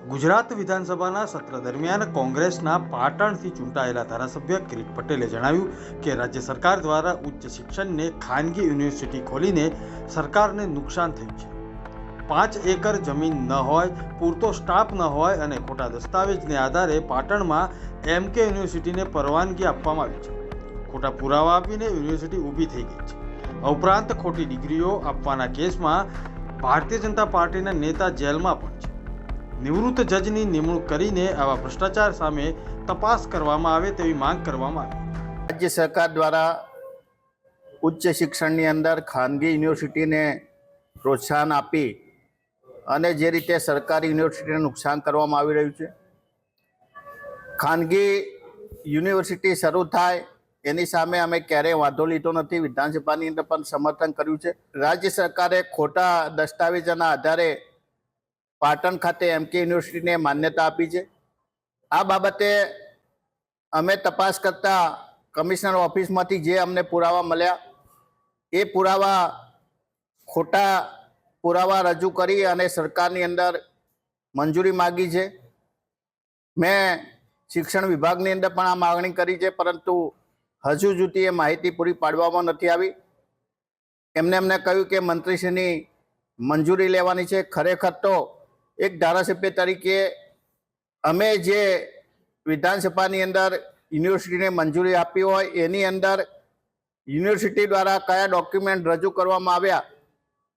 ગુજરાત વિધાનસભાના સત્ર દરમિયાન કોંગ્રેસના પાટણથી ચૂંટાયેલા ધારાસભ્ય કિરીટ પટેલે જણાવ્યું કે રાજ્ય સરકાર દ્વારા ઉચ્ચ શિક્ષણને ખાનગી યુનિવર્સિટી ખોલીને સરકારને નુકસાન થયું છે। 5 એકર જમીન ન હોય, પૂરતો સ્ટાફ ન હોય અને ખોટા દસ્તાવેજને આધારે પાટણમાં એમકે યુનિવર્સિટીને પરવાનગી આપવામાં આવી છે। ખોટા પુરાવા આપીને યુનિવર્સિટી ઊભી થઈ ગઈ છે। ઉપરાંત ખોટી ડિગ્રીઓ આપવાના કેસમાં ભારતીય જનતા પાર્ટીના નેતા જેલમાં પણ છે। નિવૃત્ત જજની નિમણૂક કરીને આવા ભ્રષ્ટાચાર સામે તપાસ કરવામાં આવે તેવી માંગ કરવામાં આવી। રાજ્ય સરકાર દ્વારા ઉચ્ચ શિક્ષણની અંદર ખાનગી યુનિવર્સિટીને પ્રોત્સાહન આપી અને જે રીતે સરકારી યુનિવર્સિટીને નુકસાન કરવામાં આવી રહ્યું છે, ખાનગી યુનિવર્સિટી શરૂ થાય એની સામે અમે ક્યારેય વાંધો લીધો નથી। વિધાનસભાની અંદર પણ સમર્થન કર્યું છે। રાજ્ય સરકારે ખોટા દસ્તાવેજોના આધારે પાટણ ખાતે એમકે યુનિવર્સિટીને માન્યતા આપી છે। આ બાબતે અમે તપાસ કરતા કમિશનર ઓફિસમાંથી જે અમને પુરાવા મળ્યા એ ખોટા પુરાવા રજૂ કરી અને સરકારની અંદર મંજૂરી માગી છે। મેં શિક્ષણ વિભાગની અંદર પણ આ માગણી કરી છે, પરંતુ હજુ સુધી એ માહિતી પૂરી પાડવામાં નથી આવી। એમને કહ્યું કે મંત્રીશ્રીની મંજૂરી લેવાની છે। ખરેખર તો એક ધારાસભ્ય તરીકે અમે જે વિધાનસભાની અંદર યુનિવર્સિટીને મંજૂરી આપી હોય એની અંદર યુનિવર્સિટી દ્વારા કયા ડોક્યુમેન્ટ રજૂ કરવામાં આવ્યા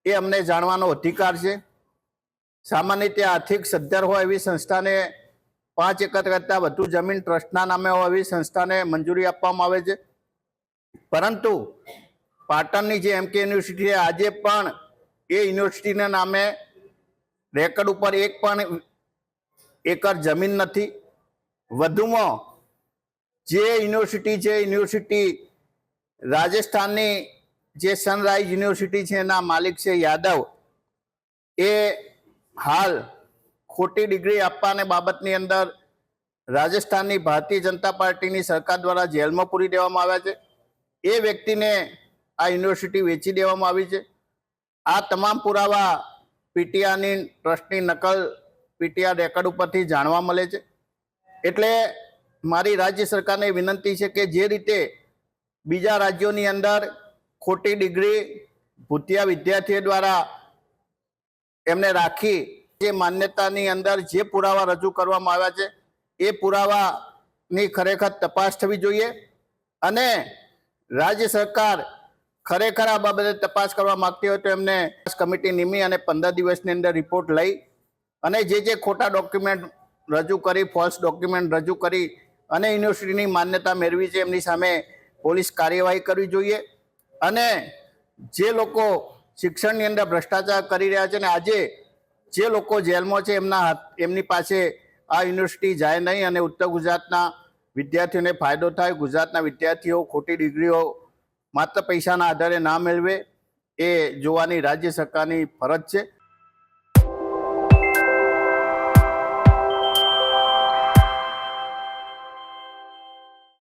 એ અમને જાણવાનો અધિકાર છે। સામાન્ય રીતે આર્થિક સદ્ધર હોય એવી સંસ્થાને 5 એકર કરતાં વધુ જમીન ટ્રસ્ટના નામે હોય એવી સંસ્થાને મંજૂરી આપવામાં આવે છે, પરંતુ પાટણની જે એમકે યુનિવર્સિટી છે આજે પણ એ યુનિવર્સિટીના નામે રેકર્ડ ઉપર 1 પણ એકર જમીન નથી। વધુમાં જે યુનિવર્સિટી છે યુનિવર્સિટી રાજસ્થાનની જે સનરાઈઝ યુનિવર્સિટી છે એના માલિક છે યાદવ, એ હાલ ખોટી ડિગ્રી આપવાને બાબતની અંદર રાજસ્થાનની ભારતીય જનતા પાર્ટીની સરકાર દ્વારા જેલમાં પૂરી દેવામાં આવ્યા છે। એ વ્યક્તિને આ યુનિવર્સિટી વેચી દેવામાં આવી છે। આ તમામ પુરાવા પીટીઆરની ટ્રસ્ટની નકલ પીટીઆર રેકર્ડ ઉપરથી જાણવા મળે છે। એટલે મારી રાજ્ય સરકારને વિનંતી છે કે જે રીતે બીજા રાજ્યોની અંદર ખોટી ડિગ્રી ભૂતિયા વિદ્યાર્થીઓ દ્વારા એમને રાખી જે માન્યતાની અંદર જે પુરાવા રજૂ કરવામાં આવ્યા છે એ પુરાવાની ખરેખર તપાસ થવી જોઈએ અને રાજ્ય સરકાર ખરેખર આ બાબતે તપાસ કરવા માંગતી હોય તો એમને કમિટી નિમી અને 15 દિવસની અંદર રિપોર્ટ લઈ અને જે ખોટા ડોક્યુમેન્ટ રજૂ કરી, ફોલ્સ ડોક્યુમેન્ટ રજૂ કરી અને યુનિવર્સિટીની માન્યતા મેળવી છે એમની સામે પોલીસ કાર્યવાહી કરવી જોઈએ। અને જે લોકો શિક્ષણની અંદર ભ્રષ્ટાચાર કરી રહ્યા છે ને આજે જે લોકો જેલમાં છે એમની પાસે આ યુનિવર્સિટી જાય નહીં અને ઉત્તર ગુજરાતના વિદ્યાર્થીઓને ફાયદો થાય। ગુજરાતના વિદ્યાર્થીઓ ખોટી ડિગ્રીઓ માત્ર પૈસાના આધારે ના મેળવે એ જોવાની રાજ્ય સરકારની ફરજ છે।